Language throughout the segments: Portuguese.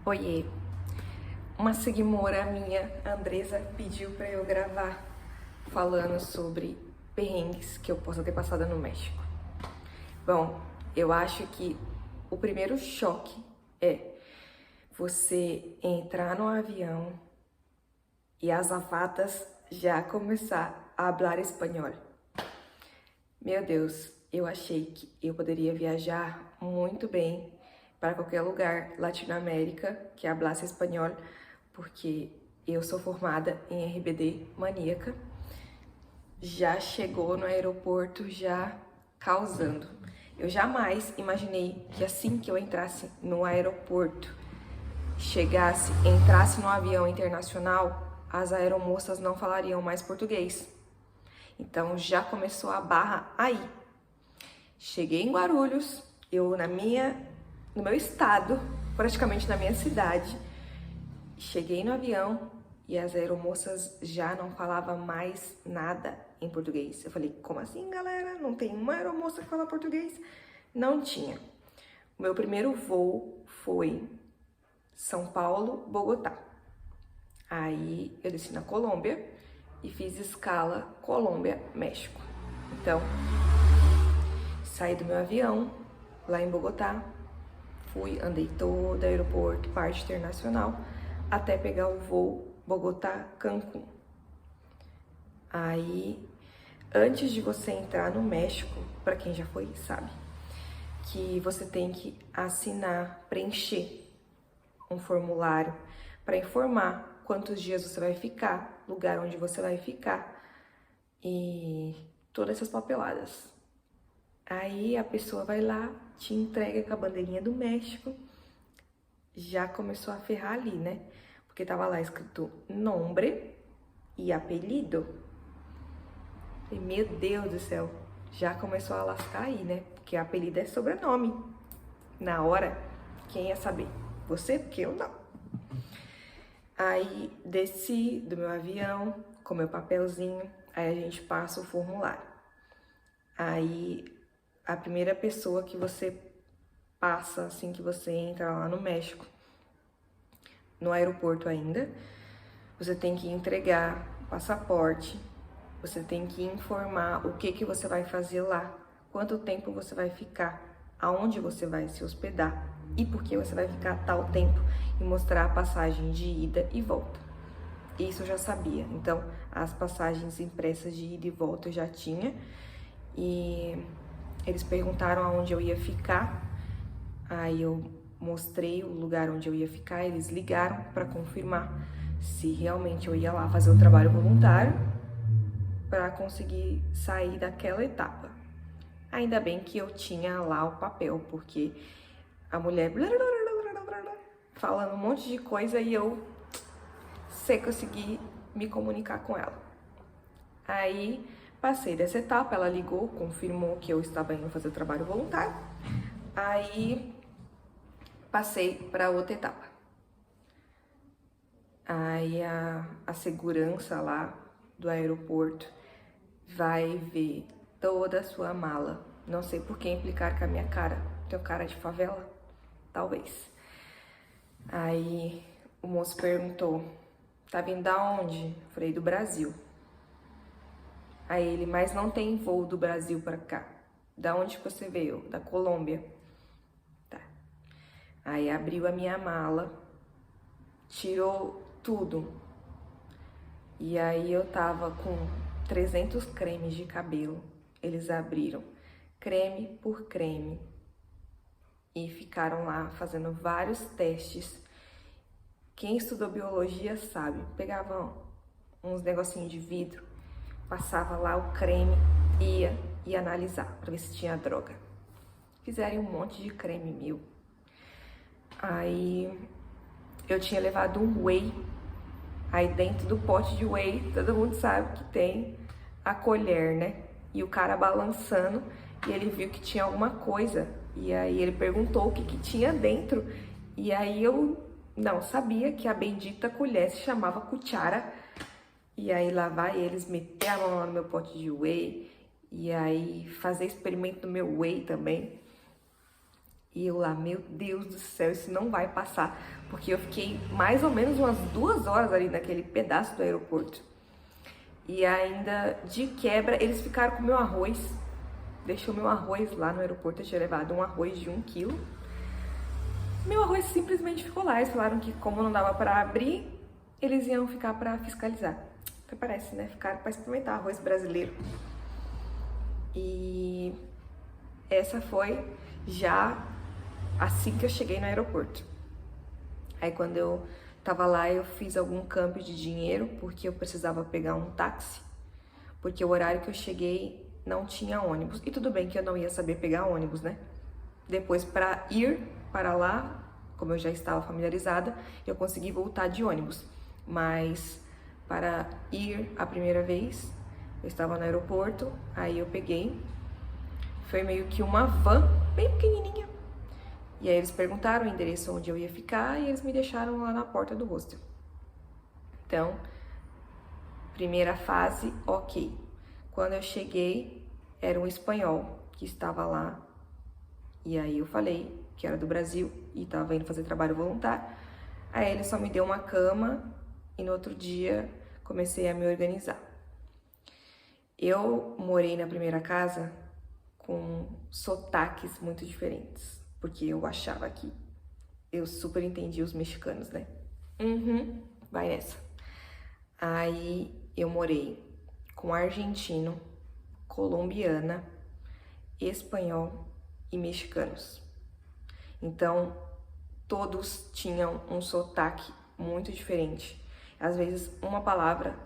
Oiê, uma seguidora minha, Andresa, pediu para eu gravar falando sobre perrengues que eu possa ter passado no México. Bom, eu acho que o primeiro choque é você entrar no avião e as azafatas já começar a falar espanhol. Meu Deus, eu achei que eu poderia viajar muito bem para qualquer lugar Latinoamérica que hablasse espanhol, porque eu sou formada em RBD maníaca. Já chegou no aeroporto já causando. Eu jamais imaginei que assim que eu entrasse no aeroporto, entrasse no avião internacional, as aeromoças não falariam mais português. Então já começou a barra aí. Cheguei em Guarulhos, no meu estado, praticamente na minha cidade. Cheguei no avião e as aeromoças já não falavam mais nada em português. Eu falei, como assim, galera? Não tem uma aeromoça que fala português? Não tinha. O meu primeiro voo foi São Paulo, Bogotá. Aí eu desci na Colômbia e fiz escala Colômbia, México. Então, saí do meu avião lá em Bogotá, andei todo o aeroporto, parte internacional, até pegar o voo Bogotá-Cancún. Aí, antes de você entrar no México, para quem já foi, sabe, que você tem que assinar, preencher um formulário para informar quantos dias você vai ficar, lugar onde você vai ficar e todas essas papeladas. Aí a pessoa vai lá, te entrega com a bandeirinha do México, já começou a ferrar ali, né? Porque tava lá escrito nombre e apelido. E, meu Deus do céu, já começou a lascar aí, né? Porque apelido é sobrenome. Na hora, quem ia saber? Você? Porque eu não. Aí desci do meu avião com meu papelzinho, aí a gente passa o formulário. Aí a primeira pessoa que você passa assim que você entra lá no México, no aeroporto ainda, você tem que entregar o passaporte, você tem que informar o que você vai fazer lá, quanto tempo você vai ficar, aonde você vai se hospedar e por que você vai ficar tal tempo e mostrar a passagem de ida e volta. Isso eu já sabia, então as passagens impressas de ida e volta eu já tinha e eles perguntaram aonde eu ia ficar, aí eu mostrei o lugar onde eu ia ficar, eles ligaram para confirmar se realmente eu ia lá fazer o trabalho voluntário para conseguir sair daquela etapa. Ainda bem que eu tinha lá o papel, porque a mulher falando um monte de coisa e eu consegui me comunicar com ela. Aí passei dessa etapa, ela ligou, confirmou que eu estava indo fazer o trabalho voluntário. Aí passei para outra etapa. Aí a segurança lá do aeroporto vai ver toda a sua mala. Não sei por que implicar com a minha cara. Tenho cara de favela? Talvez. Aí o moço perguntou, tá vindo da onde? Falei, do Brasil. Aí ele, mas não tem voo do Brasil pra cá. Da onde você veio? Da Colômbia. Tá. Aí abriu a minha mala, tirou tudo. E aí eu tava com 300 cremes de cabelo. Eles abriram creme por creme e ficaram lá fazendo vários testes. Quem estudou biologia sabe, pegavam uns negocinhos de vidro, passava lá o creme, ia analisar para ver se tinha droga. Fizeram um monte de creme meu. Aí eu tinha levado um whey. Aí dentro do pote de whey, todo mundo sabe que tem a colher, né? E o cara balançando, e ele viu que tinha alguma coisa. E aí ele perguntou o que tinha dentro. E aí eu não sabia que a bendita colher se chamava cuchara. E aí lá vai eles meter a mão no meu pote de whey. E aí fazer experimento no meu whey também. E eu lá, meu Deus do céu, isso não vai passar. Porque eu fiquei mais ou menos umas 2 horas ali naquele pedaço do aeroporto. E ainda, de quebra, eles ficaram com meu arroz. Deixou meu arroz lá no aeroporto, eu tinha levado um arroz de 1 quilo. Meu arroz simplesmente ficou lá. Eles falaram que como não dava pra abrir, eles iam ficar pra fiscalizar. Até parece, né? Ficaram pra experimentar arroz brasileiro. E essa foi já assim que eu cheguei no aeroporto. Aí quando eu tava lá, eu fiz algum câmbio de dinheiro, porque eu precisava pegar um táxi, porque o horário que eu cheguei não tinha ônibus. E tudo bem que eu não ia saber pegar ônibus, né? Depois, para ir para lá, como eu já estava familiarizada, eu consegui voltar de ônibus. Mas para ir a primeira vez, eu estava no aeroporto, aí eu peguei, foi meio que uma van bem pequenininha. E aí eles perguntaram o endereço onde eu ia ficar e eles me deixaram lá na porta do hostel. Então, primeira fase, ok. Quando eu cheguei, era um espanhol que estava lá. E aí eu falei que era do Brasil e estava indo fazer trabalho voluntário. Aí ele só me deu uma cama e no outro dia comecei a me organizar. Eu morei na primeira casa com sotaques muito diferentes, porque eu achava que eu super entendia os mexicanos, né? Vai nessa. Aí eu morei com argentino, colombiana, espanhol e mexicanos. Então, todos tinham um sotaque muito diferente. Às vezes, uma palavra,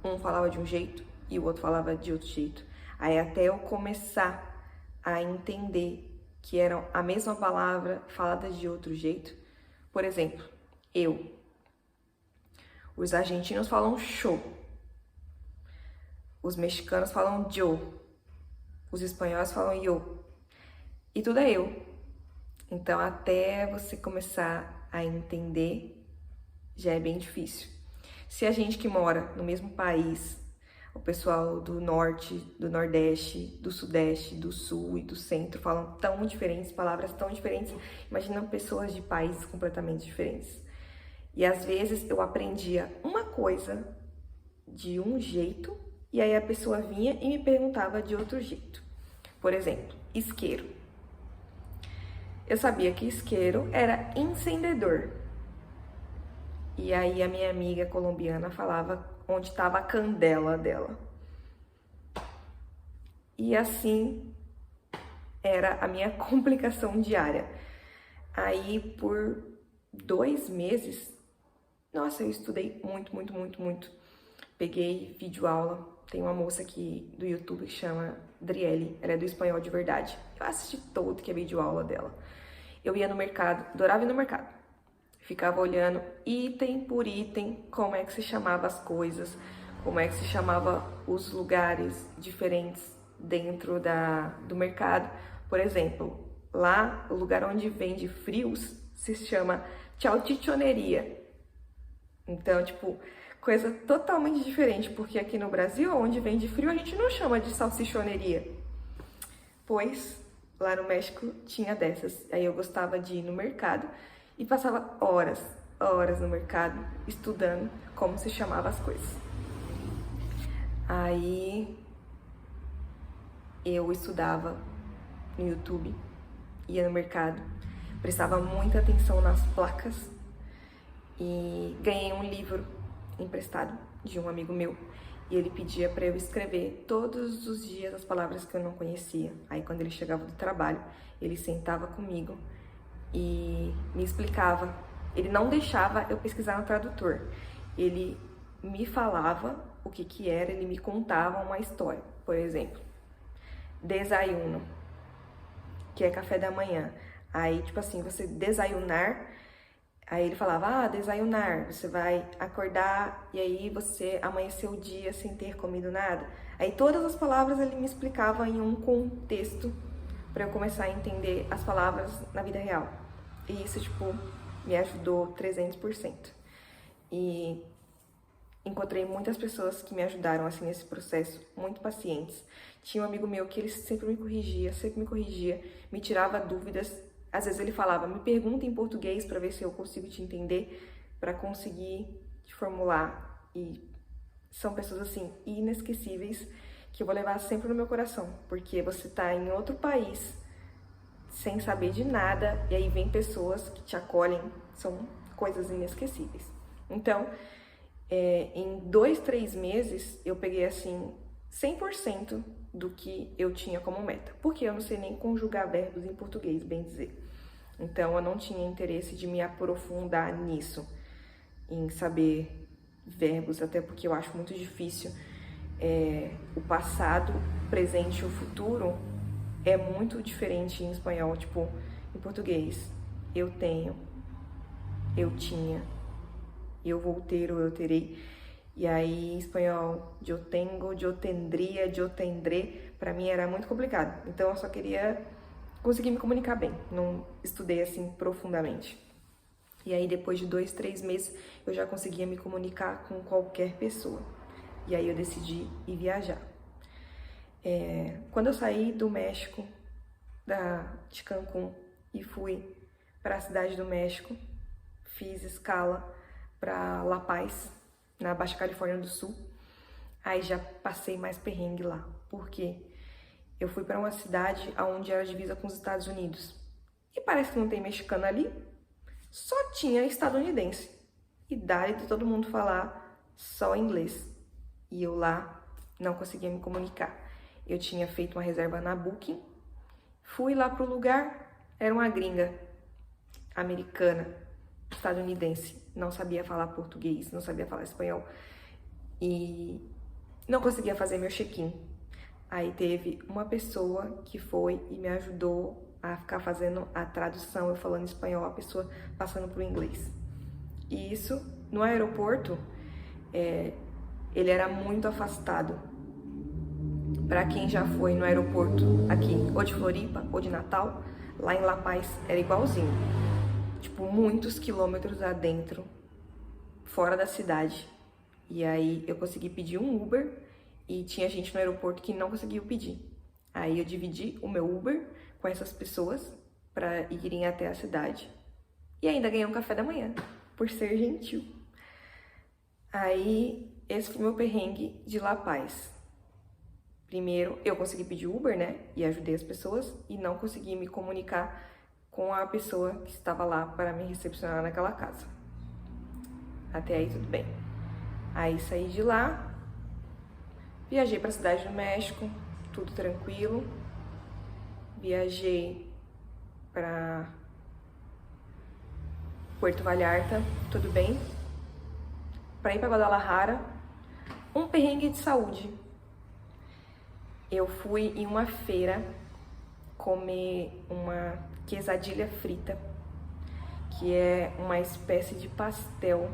um falava de um jeito e o outro falava de outro jeito. Aí até eu começar a entender que era a mesma palavra falada de outro jeito. Por exemplo, eu. Os argentinos falam show. Os mexicanos falam yo. Os espanhóis falam yo. E tudo é eu. Então, até você começar a entender, já é bem difícil. Se a gente que mora no mesmo país, o pessoal do norte, do nordeste, do sudeste, do sul e do centro falam tão diferentes, palavras tão diferentes, imagina pessoas de países completamente diferentes. E às vezes eu aprendia uma coisa de um jeito e aí a pessoa vinha e me perguntava de outro jeito. Por exemplo, isqueiro. Eu sabia que isqueiro era encendedor. E aí a minha amiga colombiana falava onde estava a candela dela. E assim era a minha complicação diária. Aí por 2 meses, nossa, eu estudei muito. Peguei videoaula. Tem uma moça aqui do YouTube que chama Driele, ela é do Espanhol de Verdade. Eu assisti todo que é videoaula dela. Eu ia no mercado, adorava ir no mercado. Ficava olhando item por item, como é que se chamava as coisas, como é que se chamava os lugares diferentes dentro do mercado. Por exemplo, lá, o lugar onde vende frios se chama salchichoneria. Então, tipo, coisa totalmente diferente, porque aqui no Brasil, onde vende frio, a gente não chama de salsichoneria. Pois, lá no México tinha dessas. Aí eu gostava de ir no mercado e passava horas no mercado estudando como se chamava as coisas. Aí eu estudava no YouTube, ia no mercado, prestava muita atenção nas placas e ganhei um livro emprestado de um amigo meu e ele pedia para eu escrever todos os dias as palavras que eu não conhecia. Aí quando ele chegava do trabalho, ele sentava comigo e me explicava. Ele não deixava eu pesquisar no tradutor. Ele me falava o que era, ele me contava uma história. Por exemplo, desayuno, que é café da manhã. Aí, tipo assim, você desayunar, aí ele falava, desayunar, você vai acordar e aí você amanheceu o dia sem ter comido nada. Aí todas as palavras ele me explicava em um contexto para eu começar a entender as palavras na vida real. E isso, tipo, me ajudou 300%. E encontrei muitas pessoas que me ajudaram, assim, nesse processo, muito pacientes. Tinha um amigo meu que ele sempre me corrigia, me tirava dúvidas às vezes ele falava, me pergunta em português para ver se eu consigo te entender, para conseguir te formular. E são pessoas assim inesquecíveis que eu vou levar sempre no meu coração, porque você tá em outro país sem saber de nada e aí vem pessoas que te acolhem, são coisas inesquecíveis. Então, em 2, 3 meses eu peguei assim 100% do que eu tinha como meta, porque eu não sei nem conjugar verbos em português, bem dizer. Então eu não tinha interesse de me aprofundar nisso, em saber verbos, até porque eu acho muito difícil. O passado, o presente e o futuro é muito diferente em espanhol, tipo, em português. Eu tenho, eu tinha, eu vou ter ou eu terei. E aí, em espanhol, eu tenho, eu tendria, eu tendré, pra mim era muito complicado. Então eu só queria conseguir me comunicar bem, não estudei assim profundamente. E aí, depois de 2, 3 meses, eu já conseguia me comunicar com qualquer pessoa. E aí eu decidi ir viajar. Quando eu saí do México, de Cancún, e fui para a cidade do México, fiz escala para La Paz, na Baixa Califórnia do Sul. Aí já passei mais perrengue lá, porque eu fui para uma cidade onde era divisa com os Estados Unidos. E parece que não tem mexicano ali, só tinha estadunidense. E dá de todo mundo falar só inglês. E eu lá não conseguia me comunicar. Eu tinha feito uma reserva na Booking, fui lá pro lugar, era uma gringa americana, estadunidense, não sabia falar português, não sabia falar espanhol e não conseguia fazer meu check-in. Aí teve uma pessoa que foi e me ajudou a ficar fazendo a tradução, eu falando espanhol, a pessoa passando pro inglês. E isso, no aeroporto, ele era muito afastado. Para quem já foi no aeroporto aqui, ou de Floripa, ou de Natal, lá em La Paz era igualzinho. Tipo, muitos quilômetros adentro, fora da cidade. E aí eu consegui pedir um Uber e tinha gente no aeroporto que não conseguiu pedir. Aí eu dividi o meu Uber com essas pessoas para irem até a cidade. E ainda ganhei um café da manhã, por ser gentil. Aí, esse foi o meu perrengue de La Paz. Primeiro, eu consegui pedir Uber, né? E ajudei as pessoas. E não consegui me comunicar com a pessoa que estava lá para me recepcionar naquela casa. Até aí, tudo bem. Aí, saí de lá. Viajei para a cidade do México. Tudo tranquilo. Viajei para Puerto Vallarta. Tudo bem. Para ir para Guadalajara. Um perrengue de saúde. Eu fui em uma feira comer uma quesadilha frita, que é uma espécie de pastel,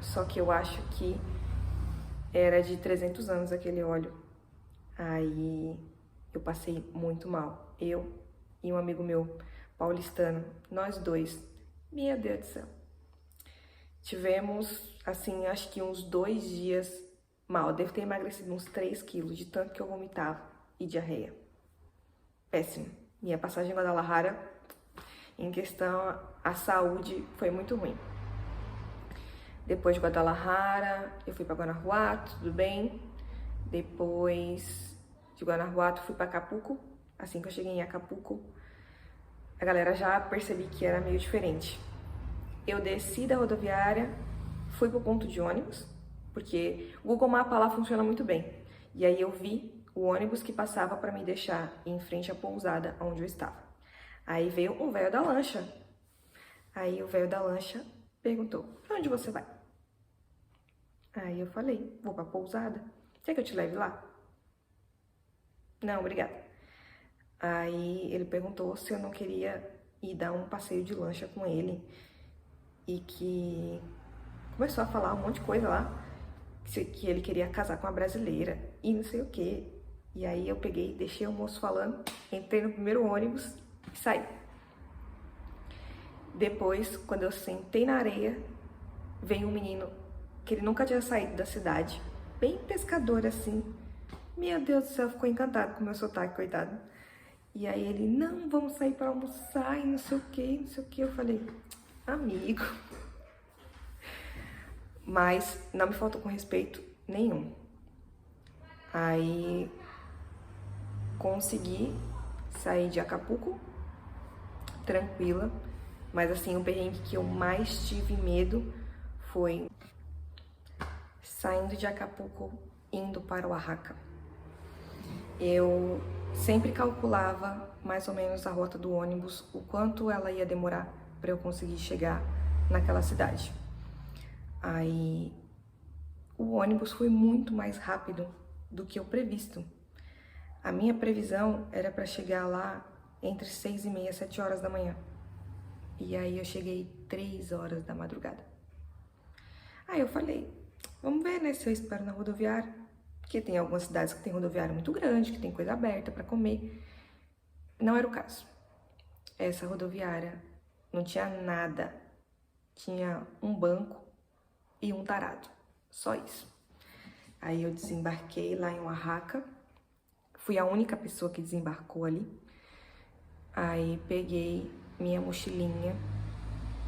só que eu acho que era de 300 anos aquele óleo. Aí eu passei muito mal. Eu e um amigo meu, paulistano, nós dois, meu Deus do céu. Tivemos, assim, acho que uns 2 dias mal. Eu devo ter emagrecido uns 3 quilos de tanto que eu vomitava. E diarreia. Péssimo. Minha passagem em Guadalajara, em questão a saúde, foi muito ruim. Depois de Guadalajara, eu fui para Guanajuato, tudo bem. Depois de Guanajuato, fui para Acapulco. Assim que eu cheguei em Acapulco, a galera já percebi que era meio diferente. Eu desci da rodoviária, fui pro ponto de ônibus, porque o Google Maps lá funciona muito bem. E aí eu vi o ônibus que passava para me deixar em frente à pousada onde eu estava. Aí veio um velho da lancha. Aí o velho da lancha perguntou, pra onde você vai? Aí eu falei, vou pra pousada. Quer que eu te leve lá? Não, obrigada. Aí ele perguntou se eu não queria ir dar um passeio de lancha com ele. E que começou a falar um monte de coisa lá. Que ele queria casar com uma brasileira e não sei o quê. E aí eu peguei, deixei o moço falando, entrei no primeiro ônibus e saí. Depois, quando eu sentei na areia, veio um menino que ele nunca tinha saído da cidade, bem pescador assim. Meu Deus do céu, ficou encantado com o meu sotaque, coitado. E aí ele, não, vamos sair para almoçar e não sei o que, não sei o que. Eu falei, amigo. Mas não me faltou com respeito nenhum. Aí consegui sair de Acapulco tranquila, mas assim, o perrengue que eu mais tive medo foi saindo de Acapulco indo para Oaxaca. Eu sempre calculava mais ou menos a rota do ônibus, o quanto ela ia demorar para eu conseguir chegar naquela cidade. Aí o ônibus foi muito mais rápido do que o previsto. A minha previsão era para chegar lá entre 6h30 e 7 horas da manhã. E aí eu cheguei 3 horas da madrugada. Aí eu falei, vamos ver, né, se eu espero na rodoviária. Porque tem algumas cidades que tem rodoviária muito grande, que tem coisa aberta para comer. Não era o caso. Essa rodoviária não tinha nada. Tinha um banco e um tarado. Só isso. Aí eu desembarquei lá em Oaxaca. Fui a única pessoa que desembarcou ali. Aí peguei minha mochilinha.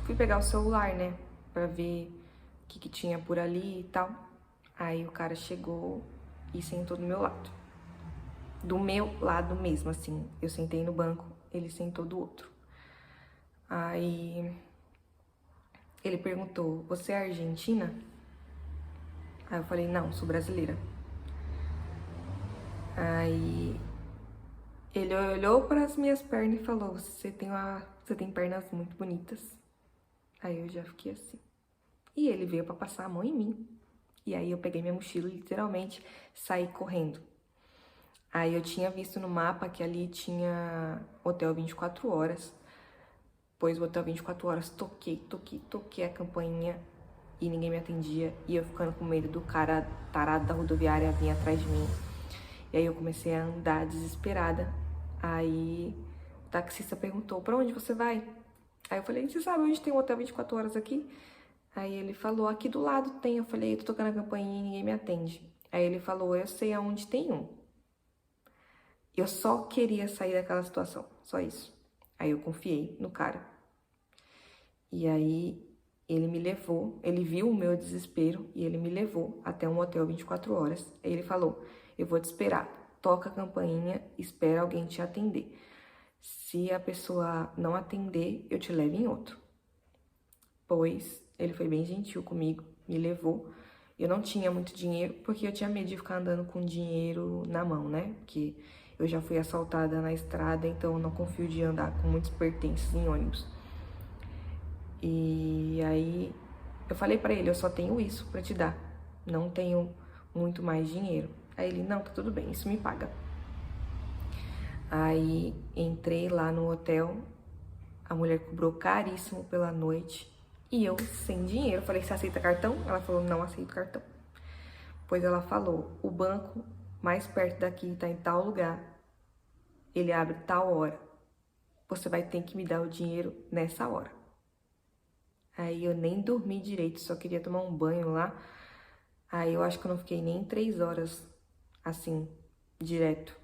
Fui pegar o celular, né? Pra ver o que tinha por ali e tal. Aí o cara chegou e sentou do meu lado. Do meu lado mesmo, assim. Eu sentei no banco, ele sentou do outro. Aí ele perguntou, você é argentina? Aí eu falei, não, sou brasileira. Aí ele olhou para as minhas pernas e falou, você tem pernas muito bonitas. Aí eu já fiquei assim. E ele veio para passar a mão em mim. E aí eu peguei minha mochila e literalmente saí correndo. Aí eu tinha visto no mapa que ali tinha hotel 24 horas. Pois o hotel 24 horas toquei a campainha e ninguém me atendia. E eu ficando com medo do cara tarado da rodoviária vir atrás de mim. E aí eu comecei a andar desesperada. Aí o taxista perguntou, pra onde você vai? Aí eu falei, você sabe onde tem um hotel 24 horas aqui? Aí ele falou, aqui do lado tem. Eu falei, eu tô tocando a campainha e ninguém me atende. Aí ele falou, eu sei aonde tem um. Eu só queria sair daquela situação, só isso. Aí eu confiei no cara. E aí ele me levou, ele viu o meu desespero e ele me levou até um hotel 24 horas. Aí ele falou, eu vou te esperar, toca a campainha, espera alguém te atender. Se a pessoa não atender, eu te levo em outro. Pois ele foi bem gentil comigo, me levou. Eu não tinha muito dinheiro, porque eu tinha medo de ficar andando com dinheiro na mão, né? Porque eu já fui assaltada na estrada, então eu não confio de andar com muitos pertences em ônibus. E aí eu falei pra ele, eu só tenho isso pra te dar, não tenho muito mais dinheiro. Aí ele, não, tá tudo bem, isso me paga. Aí entrei lá no hotel, a mulher cobrou caríssimo pela noite e eu sem dinheiro. Falei, você aceita cartão? Ela falou, não aceito cartão. Pois ela falou, o banco mais perto daqui tá em tal lugar, ele abre tal hora, você vai ter que me dar o dinheiro nessa hora. Aí eu nem dormi direito, só queria tomar um banho lá. Aí eu acho que eu não fiquei nem 3 horas, assim, direto.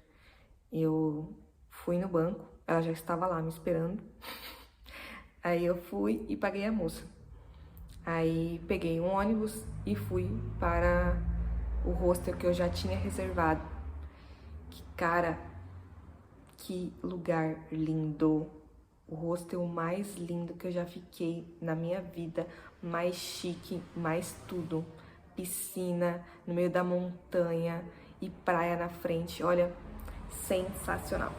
Eu fui no banco, ela já estava lá me esperando. Aí eu fui e paguei a moça. Aí peguei um ônibus e fui para o hostel que eu já tinha reservado. Que cara, que lugar lindo! O hostel mais lindo que eu já fiquei na minha vida, mais chique, mais tudo. Piscina no meio da montanha e praia na frente, olha, sensacional.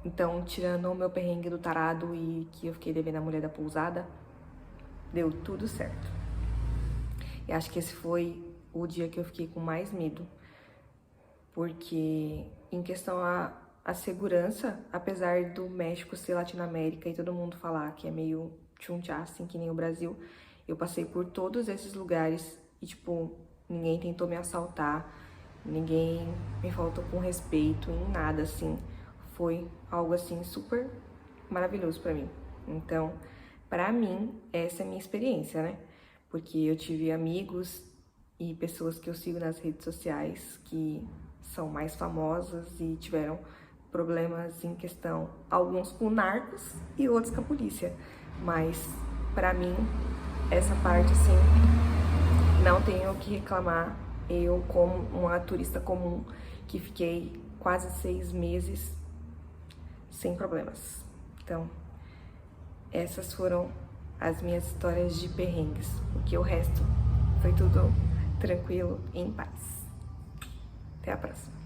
Então, tirando o meu perrengue do tarado e que eu fiquei devendo a mulher da pousada, deu tudo certo. E acho que esse foi o dia que eu fiquei com mais medo, porque em questão a segurança, apesar do México ser Latinoamérica e todo mundo falar que é meio tchum-tchá, assim, que nem o Brasil, eu passei por todos esses lugares e, tipo, ninguém tentou me assaltar, ninguém me faltou com respeito em nada, assim. Foi algo, assim, super maravilhoso pra mim. Então, pra mim, essa é a minha experiência, né? Porque eu tive amigos e pessoas que eu sigo nas redes sociais que são mais famosas e tiveram problemas em questão, alguns com narcos e outros com a polícia, mas pra mim essa parte assim não tenho o que reclamar. Eu, como uma turista comum que fiquei quase 6 meses sem problemas. Então essas foram as minhas histórias de perrengues, porque o resto foi tudo tranquilo e em paz. Até a próxima.